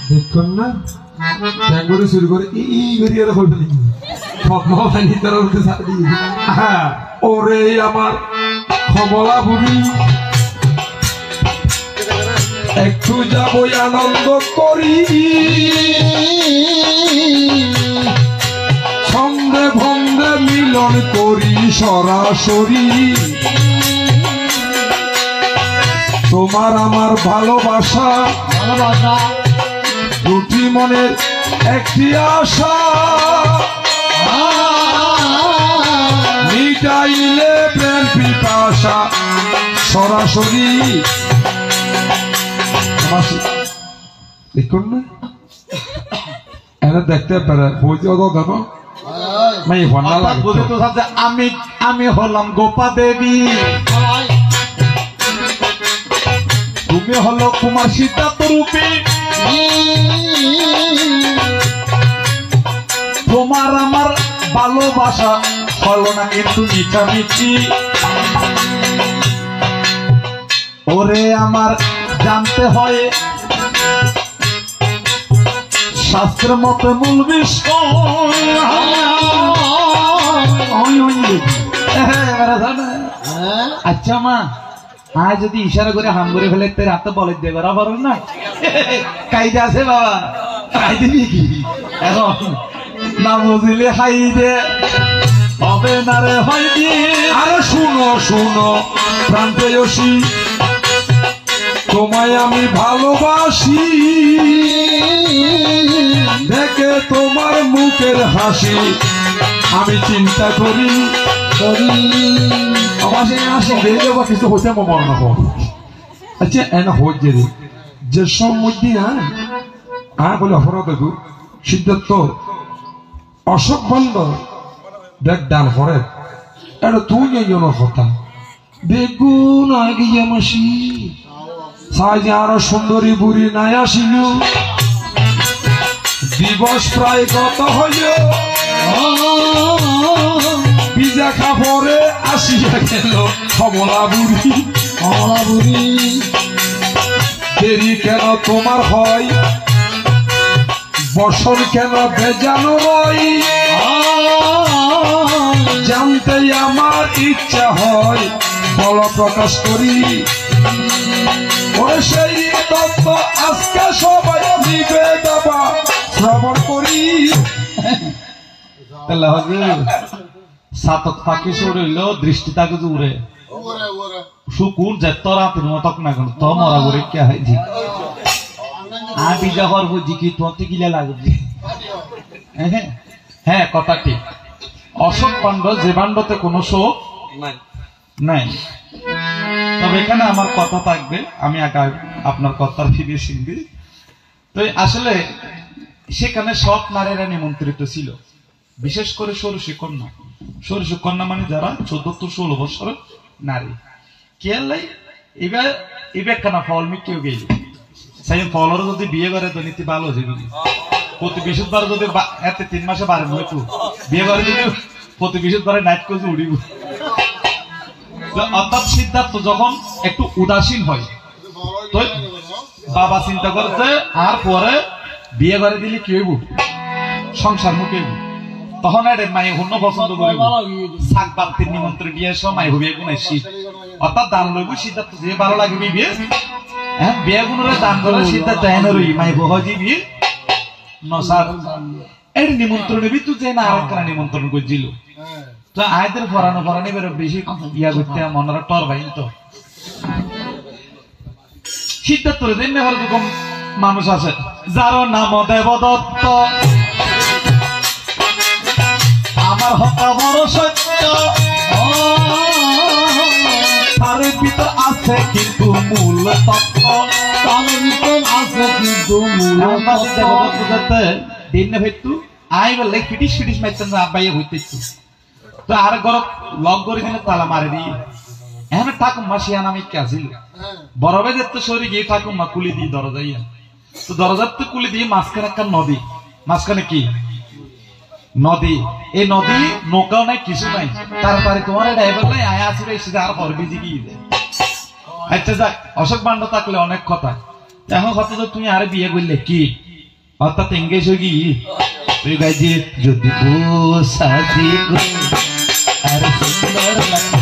দেখুন না ব্যাঙ্গরে শুরু করে ই বেরিয়ে বলবেন ওরে আমার কমলা বুড়ি একটু যাবো আনন্দ করি ছন্দে ভন্দে মিলন করি সরাসরি তোমার আমার ভালোবাসা দুটি মনের একটি আশা মিটাইলে প্রেম পিপাসা সরাসরি দেখুন না এনে দেখতে পারে বইতে অত কেন আমি আমি হলাম গোপা দেবী তুমি হলো কুমার সিদ্ধার্থ রূপী তোমার আমার ভালোবাসা হলো না কিন্তু মিঠামিঠি ওরে আমার জানতে হয় শাস্ত্রের মতে মূল বিষয় আচ্ছা মা আজ যদি ইশারা করে হাম করে ফেলে তোর হাতে বলে দেবে পারো না কাইদে আছে বাবা কাইদে কি এখন না বুঝলে হাই দে হবে না রে হয়নি আরে শুনো শুনো প্রাণপ্রেয়সী তোমায় আমি ভালোবাসি দেখে তোমার মুখের হাসি আমি চিন্তা করি কিছু হইতে মনে নকর আচ্ছা এনে হচ্ছে রে যে সব মধ্যে বলে অপরাধ সিদ্ধার্থ অশোক বন্ধ দেখ দান করে এটা তুই কথা বেগুন আগে মাসি সাজে আরো সুন্দরী বুড়ি নাই আসিল দিবস প্রায় কত হইল পিজা খাপরে আসিয়া গেল কমলা বুড়ি দেরি কেন তোমার হয় বছর কেন বেজানো নয় জানতে আমার ইচ্ছা হয় বল প্রকাশ করি সেই তত্ত্ব আজকে সবাই নিবে দেবা শ্রবণ করি সাতক পাখি সরিল দৃষ্টি তাকে জুড়ে শুকুর যে তোরা মতক না কেন তো মরা করে কে হয় জি বিজা হর বুঝি কি তোতে গিলে লাগবে হ্যাঁ কথা ঠিক অশোক পাণ্ড যে বাণ্ডতে কোনো শোক নাই তবে এখানে আমার কথা থাকবে আমি আগে আপনার কথার ফিরে শুনবি তো আসলে সেখানে সব নারীরা নিমন্ত্রিত ছিল বিশেষ করে ষোড়শী কন্যা মানে যারা 14-16 বছরের নারী কেলাই এবার কেনা ফল মি কেউ গেল সেই ফলর যদি বিয়ে করে তো নীতি ভালো হয়ে যাবে প্রতি বৃহস্পতিবার যদি এতে 3 মাসে বাড়ে হয়তো বিয়ে করে যদি প্রতি বৃহস্পতিবারে নাইট করে উড়িব অর্থাৎ সিদ্ধার্থ যখন একটু উদাসীন হয় তো বাবা চিন্তা করতে আর পরে বিয়ে করে দিলে কি হইব সংসার মুখে তখন মাই হন্য পছন্দ করে শাক বালতির নিমন্ত্রণ দিয়ে এসো মাই হবি এগুন আসি অর্থাৎ দান লইব সিদ্ধার্থ যে ভালো লাগবে বিয়ে হ্যাঁ বিয়ে গুণরে দান করে সিদ্ধার্থ এনরই মাই বহজি বিয়ে নসার এর নিমন্ত্রণ বি তুই যে না আরেকটা নিমন্ত্রণ করছিল তো আয়দের ফরানি বেরো বেশি ইয়া করতে মনরা টর ভাই তো সিদ্ধার্থ দিন এরকম মানুষ আছে যার নাম দেবদত্ত আমার হত্যা বড় সত্য তার ভিতর আছে কিন্তু মূল তত্ত্ব তার ভিতর আছে কিন্তু মূল তত্ত্ব দিন না ভেতু আই বলে ফিটিস মাইতেন আব্বাইয়া হইতেছু তো আর গরব লক করে দিলে তালা মারে দিয়ে এখন ঠাকুমা শিয়া নামে কে আসিল বরবে যেতে সরি গিয়ে ঠাকুমা কুলি দিয়ে দরজাইয়া তো দরজার তো কুলি দিয়ে মাঝখানে একটা নদী মাঝখানে কি নদী এই নদী নৌকাও নাই কিছু নাই তাড়াতাড়ি তোমার ড্রাইভার নাই আয়া আসলে এসে আর পরবি জিগিয়ে দেয় আচ্ছা যাক অশোক বান্ড থাকলে অনেক কথা এখন কথা তো তুমি আরে বিয়ে করলে কি অর্থাৎ এঙ্গেজ হয়ে গিয়ে তুই গাইছি যদি সাজি আর সুন্দর লাগছে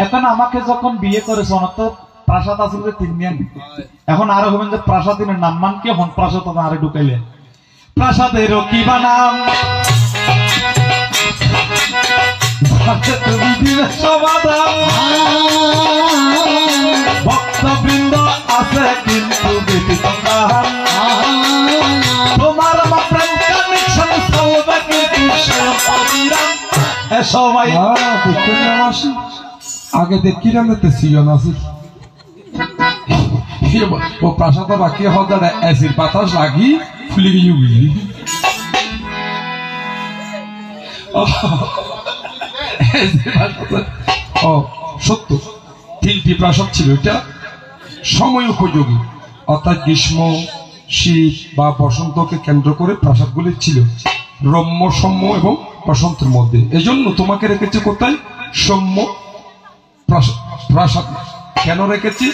এখন আমাকে যখন বিয়ে করেছে অনত প্রাসাদ আছে যে 3 দিন, এখন আরো হবেন যে প্রাসাদের নাম মান কি হন প্রাসাদ আরে ঢুকাইলেন প্রাসাদের কি বানাম ভক্তবৃন্দ আছে কিন্তু ব্যতীত তোমার প্রেম কানেকশন চলবে কিন্তু সবাই আগে দেখি রান্নাতে ছিল না ও প্রাসাদ বাকি হজারে অ্যাসিড বাতাস লাগি ফুলে গিয়ে বুঝলি ও সত্য 3টি প্রাসাদ ছিল, এটা সময় উপযোগী অর্থাৎ গ্রীষ্ম শীত বা বসন্তকে কেন্দ্র করে প্রাসাদগুলি ছিল রম্য সৌম্য এবং বসন্তের মধ্যে। এজন্য তোমাকে রেখেছে কোথায়? সৌম্য প্রাসাদ। কেন রেখেছি?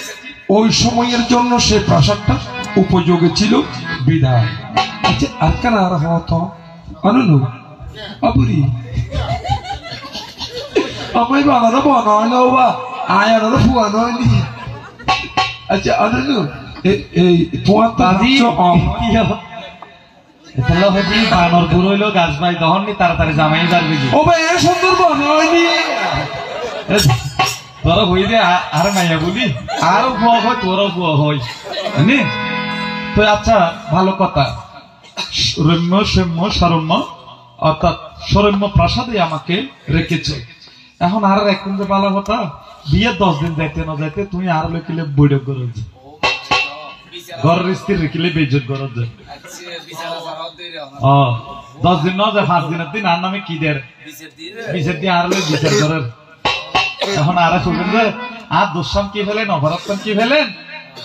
ওই সময়ের জন্য সেই প্রাসাদটা উপযোগী ছিল বিধায়। আচ্ছা আর কেন আর হতো অনু আবুরি আমায় বানানো বানানো বা আয়ানো ফুয়ানো নি। আচ্ছা অনু এই তোমার দাদি এতলা হবি বানর পুরইলো গাছ ভাই দহননি তাড়াতাড়ি জামাই যাবে ও ভাই এ সুন্দর বানাইনি তোরা হই দে আর মাইয়া বলি আরো বুয়া হয় তোরও বুয়া হয় নি তো। আচ্ছা ভালো কথা, রম্য সৌম্য সরম্য অর্থাৎ সরম্য প্রাসাদে আমাকে রেখেছে। এখন আর এখন যে ভালো কথা বিয়ে 10 দিন যাইতে না যাইতে তুমি আর লেখিলে বৈঠক করে ঘরের স্ত্রী রেখিলে বেজত করে 10 দিন না যায় 5 দিনের দিন আর নামে কি দের বিচার দিয়ে আর বিচার করার। এখন আর শুনবেন যে আর দোষাম কি ফেলেন অপরাধ কি ফেলেন,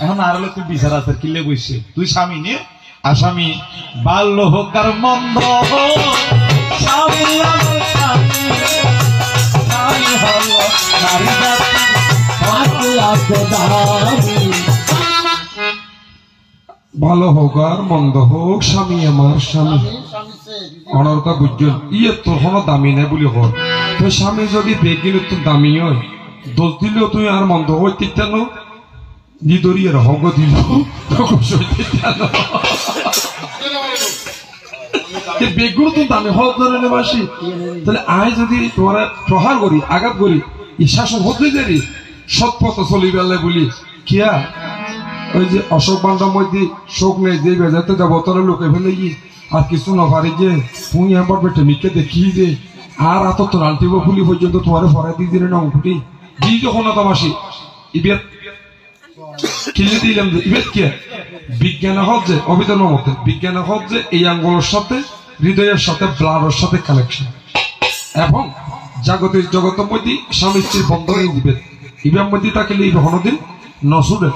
এখন আর তুই বিচার আছে কিলে বসে তুই স্বামী নিয়ে আসামি বাল্য হোক আর মন্দ স্বামী আমার স্বামী স্বামী হল নারী জাতি ভালো হোক আর মন্দ হোক স্বামী আমার স্বামী অনর্কা বুঝছেন ইয়ে তোর কোনো দামি নেই বলি হল তো স্বামী যদি বেগিলে তোর দামি হয় দোষ দিলেও তুই আর মন্দ হই তিন নিদরিয়ে হগ দিল বেগুলো তো দামি হক ধরে নেবাসি তাহলে আয় যদি তোমার প্রহার করি আঘাত করি এই শাসন হতে দেরি সৎ পথ চলি বেলে বলি কিয়া ওই যে অশোক বান্ডার মধ্যে শোক নেই যে বেজাতে যাবো তোরা লোকে ফেলে গিয়ে আর কিছু না পারি যে তুই আমার বেটে মিকে দেখি যে আর এত তোর আলটিব ফুলি পর্যন্ত তোমার ফরাই দিয়ে দিলে না উঠি দিয়ে যখন না তোমাসি ইবেত কিনে দিলাম যে ইবেত কে বিজ্ঞানে হক যে অভিধান মতে বিজ্ঞানে হক যে এই আঙ্গুলের সাথে হৃদয়ের সাথে ব্লাডের সাথে কানেকশন এবং জাগতিক জগতের মধ্যে স্বামী স্ত্রীর বন্ধন দিবে ইবের মধ্যে থাকলে এই হনদিন নসুরে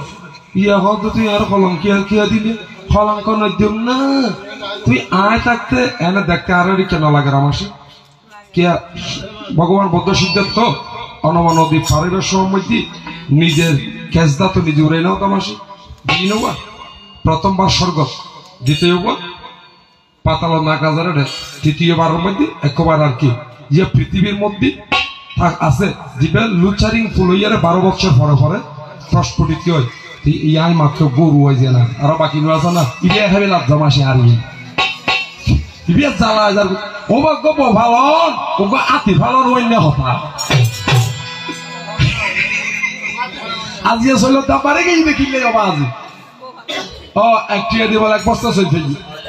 ইয়া হক তুই আর কলঙ্কিয়া কিয়া দিলে কলঙ্ক নদ্যম না তুই আয় থাকতে এনে দেখতে আর কেন লাগে রামাসি কিয়া ভগবান বৌদ্ধ সিদ্ধার্থ অনমা নদী পারিবার সময় নিজের কেসদা তো নিজে উড়ে নাও তামাসি দিই নেওয়া প্রথমবার স্বর্গ দ্বিতীয়বার পাতাল নাগাজারে তৃতীয়বারের মধ্যে একবার আর কি যে পৃথিবীর মধ্যে আছে যেটা লুচারিং ফুলইয়ারে 12 বছর পরে পরে প্রস্ফুটিত হয় ইয়াই মাত্র গরু হয় যে না আরো বাকি আছে না ইবিয়া খাবে লাভ জমাসে আর ইবিয়া জ্বালা যার ও বাগ্য ভালন ও আতি ভালন অন্য হতা আজি আসলে দাপারে গিয়ে দেখিলে বাবা আজি ও একটিয়া দিব এক বস্তা চলছে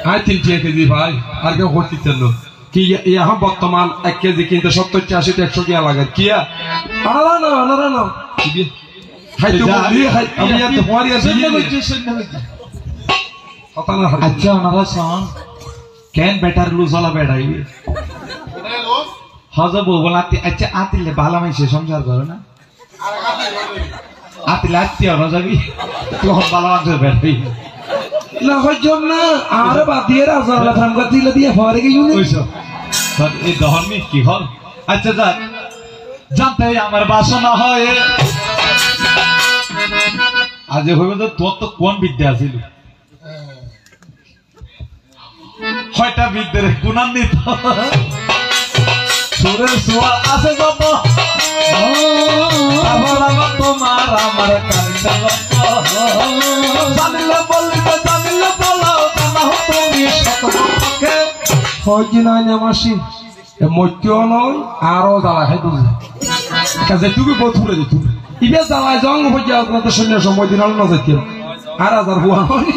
আয় 3 কেজি ভাই আর কেউ করতে চান কি এখন বর্তমান 1 কেজি কিনতে 70 80 100 টাকা লাগে কিয়া না আচ্ছা ওনারা শোন কেন বেটার লুজ হলা বেড়াই হজ বউ বলা আচ্ছা আতিলে ভালো মাইছে সংসার করে না আতিলে আত্মীয় না যাবি তখন ভালো মানুষের বেড়াবি না হইজম না আর বাদ দিয়ে রাজা ফার্ম দিলে দিয়ে হওয়ার গিয়ে এই দহনি কি হল আচ্ছা যাক জানতে আমার বাসনা হয় আজ হইবে তো তোর তো কোন বিদ্যা আছিল হয়টা বিদ্যের গুণান্বিত সুরের সোয়া আছে যত তোমার আমার জানিলে বলিতে জানিলে বলো তুমি শতকে হয় কি নাই মাসি মত্যও নয় আরো জ্বালা খাই বুঝি কাজে তুমি বধুরে দিত ইবে জ্বালায় জং হয়ে যাওয়া আপনাদের সৈন্য সময় দিন না যাইতে আর হাজার হুয়া হয়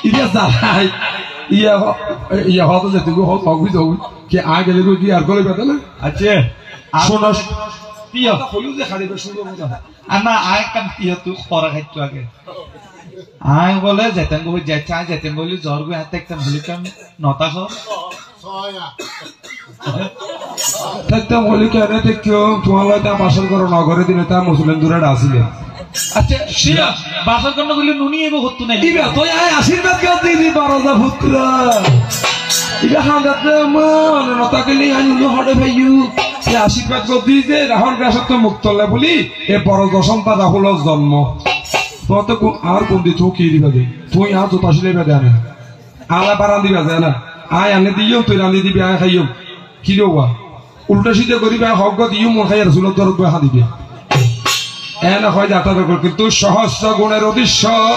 ইবে জ্বালায় ইয়া হতো যে তুমি হত হবি যাও কি আগে গেলে কি আর গলে বেতালে আচ্ছা শোনো পিয়া হলু যে খাড়িবে সুন্দর মজা আনা আয় কাম পিয়া তুই খরা খাইতো আগে আয় বলে যেতেন গো যাইছা যেতেন বলি জ্বর গো হাতে একটা ভুলিকাম নতা খ থাকতে বলি কেন কেউ তোমার লয়তে বাসন করো নগরে দিনে তা মুসলিম দূরে আসিলে আচ্ছা শিয়া বাসন করন বলি নুনি এবো হতো না ইবে তুই আয় আশীর্বাদ কেউ দিদি বারোজা পুত্র ইবে হাঁদাতে মন নতাকেলি আনি হড়ে ভাইয়ু সে আশীর্বাদ কেউ দিই যে রাহর গাছত মুক্তলে বলি এ বড় দশমটা রাহুল জন্ম তোমার তো আর কোন দি তুই কি দিবা দে তুই আর তো আসলে বেদে আনে আলা বারান দিবা যায় না আয় আনে দিও তুই রান্ধি দিবি আয় খাইও কি দেবা উল্টা সিধে করিবে হক দিও মন খাই রসুলের দরদ হা দিবে এনে হয় যাতা কিন্তু সহস্র গুণের অধীশ্বর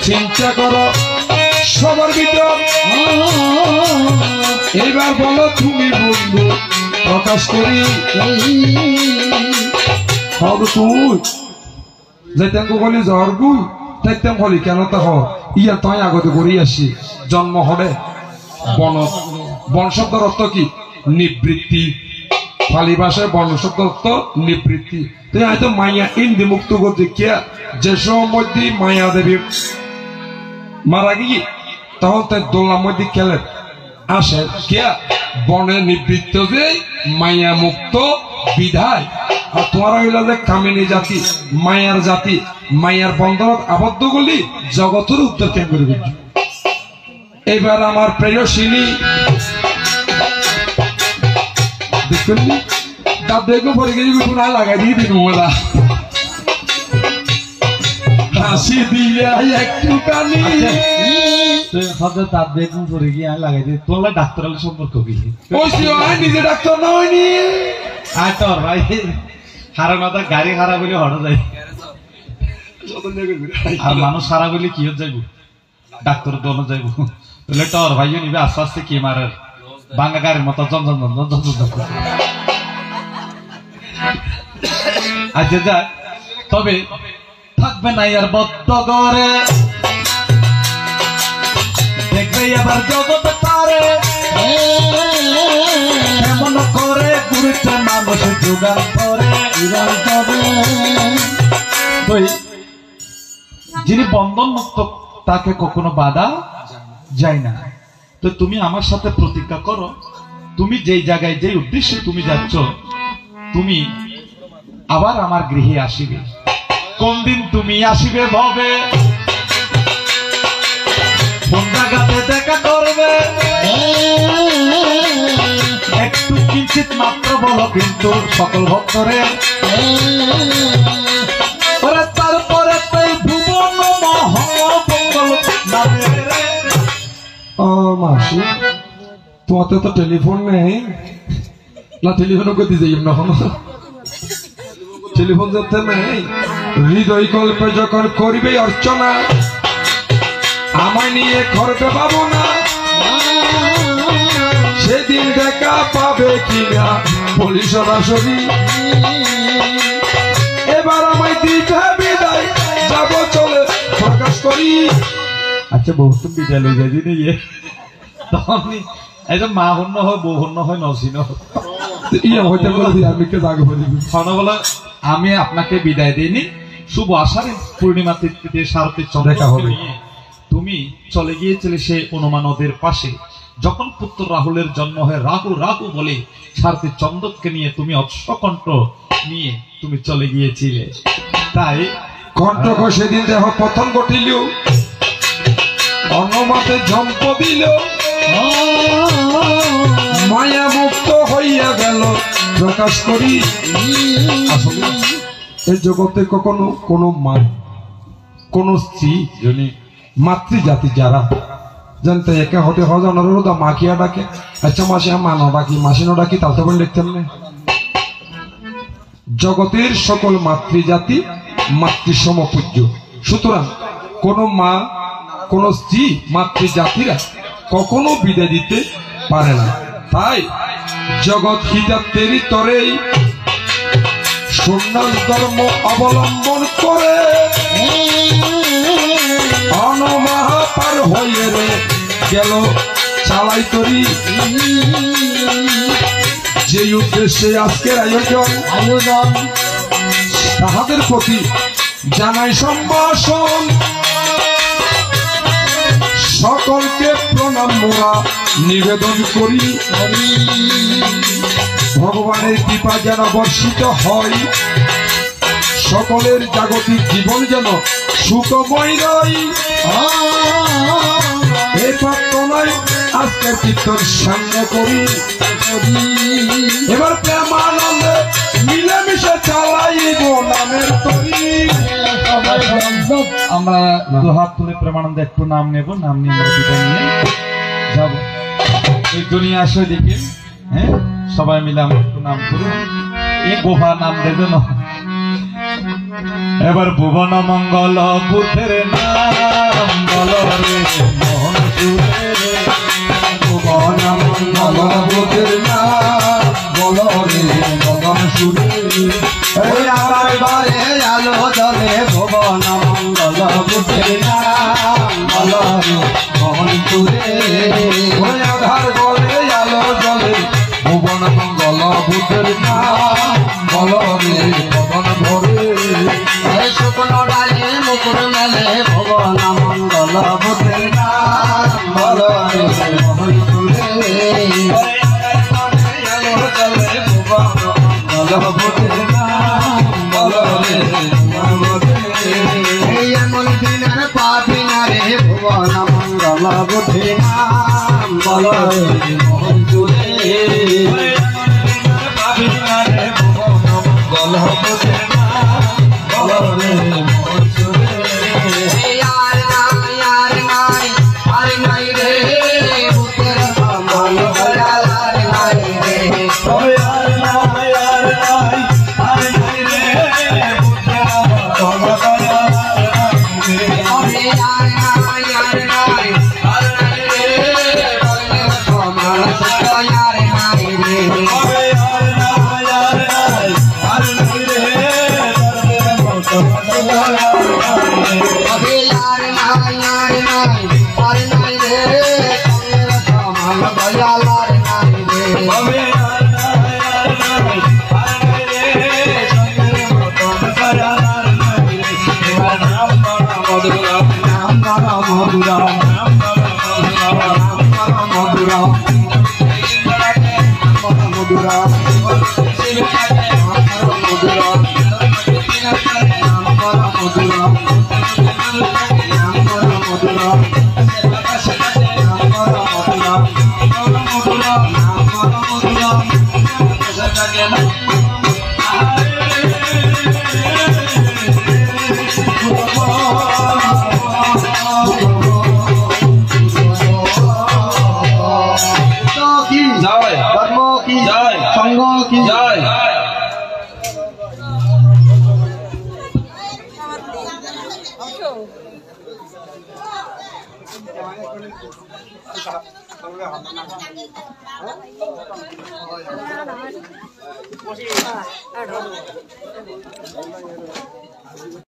চিন্তা করো সবার ভিতর এইবার বলো তুমি বন্ধু প্রকাশ করি হব তুই যেতেন বলি জ্বর গুই দেখতাম বলি কেন তা ইয়া তাই আগতে করি আসি জন্ম হলে বন শব্দের অর্থ কি নিবৃত্তি ফালি ভাষায় বর্ণ শব্দ অর্থ নিবৃত্তি তুই হয়তো মাইয়া ইন্দি মুক্ত করতে কে যে সময় মায়া দেবী মারা গিয়ে তখন তাই দোলার মধ্যে খেলে আসে কে বনে নিবৃত্ত যে মায়া মুক্ত বিধায় আর তোমার হইল যে কামিনী জাতি মায়ার জাতি মায়ার বন্ধনত আবদ্ধ করলি জগতের উত্তর কেন করবে এবার আমার প্রেয়সিনী দেখুন দাদু পরে গেছি না লাগাই দিয়ে দিন মোলা হাসি দিয়া একটু কানি তার বেগুন পরে গিয়ে লাগাই দিয়ে তোলা ডাক্তার সম্পর্ক কি নিজে ডাক্তার না হয়নি আয় তোর ভাই হারা মাথা গাড়ি হারা বলে হঠাৎ যাই আর মানুষ হারা বলে কি যাইব ডাক্তার দোনো যাইব তাহলে তোর ভাইও নিবে আস্তে আস্তে কি মারে বাঙ্গা গাড়ির মতো আচ্ছা যাক তবে থাকবে না আর বদ্ধ করে দেখবে এবার জগৎ পারে এমন করে গুরুত্ব মানুষ যোগান করে যিনি বন্ধন মুক্ত তাকে কখনো বাধা যায় না তো তুমি আমার সাথে প্রতিজ্ঞা করো তুমি যেই জায়গায় যেই উদ্দেশ্যে তুমি যাচ্ছ তুমি আবার আমার গৃহে আসিবে কোন দিন তুমি আসিবে ভবে কোন জায়গাতে দেখা করবে একটু কিঞ্চিত মাত্র বলো কিন্তু সকল ভক্তরে তারপরে ভুবন মহামঙ্গল মাসি তোমার তো টেলিফোন নেই না টেলিফোন করতে যাই না টেলিফোন যাতে নেই হৃদয় কল্পে যখন করবে অর্চনা আমায় নিয়ে করবে পাবো না সেদিন দেখা পাবে কিনা বলি সরাসরি এবার আমায় দিতে বিদায় যাবো চলে প্রকাশ করি আচ্ছা বহুত বিদায় লই যাই দিনে তখন একদম মা হন্য হয় বউ হন্য হয় নসিন আমি আপনাকে বিদায় দিইনি শুভ আষাঢ়ে পূর্ণিমা তিথিতে শারদীর চন্দ্র হবে তুমি চলে গিয়েছিলে সেই অনুমা নদের পাশে যখন পুত্র রাহুলের জন্ম হয় রাহু রাহু বলে শারদীর চন্দ্রকে নিয়ে তুমি অশ্বকণ্ঠ নিয়ে তুমি চলে গিয়েছিলে, তাই কণ্ঠক সেদিন দেহ পতন ঘটিল, অনমাতে জম্প দিল, মায়া মুক্ত হইয়া গেল প্রকাশ করি। আসলে এই জগতে কখনো কোনো মা, কোন স্ত্রী, মাতৃজাতি যারা জানতে একে হতে হজানোর মাখিয়া ডাকে, আচ্ছা মাসি মানো ডাকি, মাসিনো ডাকি, তাতে বলে লিখতেন না। জগতের সকল মাতৃজাতি মাতৃসমপূজ্য। সুতরাং কোন মা, কোন স্ত্রী, মাতৃজাতিরা কখনো বিদায় দিতে পারে না। তাই জগৎ হিতাত্মেরই তরেই সন্ন্যাস ধর্ম অবলম্বন করে অনমাহা পার হয়ে রে গেল চালাই তরি। যে উদ্দেশ্যে আজকের আয়োজন তাহাদের প্রতি জানাই সম্ভাষণ, সকলকে প্রণাম মোরা নিবেদন করি। ভগবানের কৃপা যেন বর্ষিত হয়, সকলের জাগতিক জীবন যেন সুখময় রয়, এই প্রার্থনায় আজকের কীর্তন সামনে করি। এবার প্রেমানন্দে মিলেমিশে চালাইব নামের তরি। আমরা দু হাত তুলে প্রেমানন্দে একটু নাম নেব, নাম নিয়ে আমরা বিদায় নিয়ে যাব। এই দুনিয়া আসে দিকে, হ্যাঁ সবাই মিলে আমরা একটু নাম করি। এই গোভা নাম দেবে না। এবার ভুবন মঙ্গল বুদ্ধের নাম বল রে মোহন সুরে, ভুবন মঙ্গল বুদ্ধের নাম বল রে মোহন সুরে। বারে আলো জলে ভুবন মঙ্গল বুদ্ধের নাম বল রে মোহন সুরে। আধার গলে আলো জলে ভুবন মঙ্গল বুদ্ধের নাম বল রে ভবন ভরে। শুকনো ডালে মুকুর মেলে ভুবন মঙ্গল বুদ্ধের নাম বল রে মোহন সুরে। আলো জলে ভুবন মঙ্গল বুদ্ধের নাম বল রে ভবন ভরে। এমন দিনের পাবিনা রে ভুবন মঙ্গল বুদ্ধের নাম বল রে মোহন সুরে। গল বুদ্ধের নাম বল রে মোহন সুরে।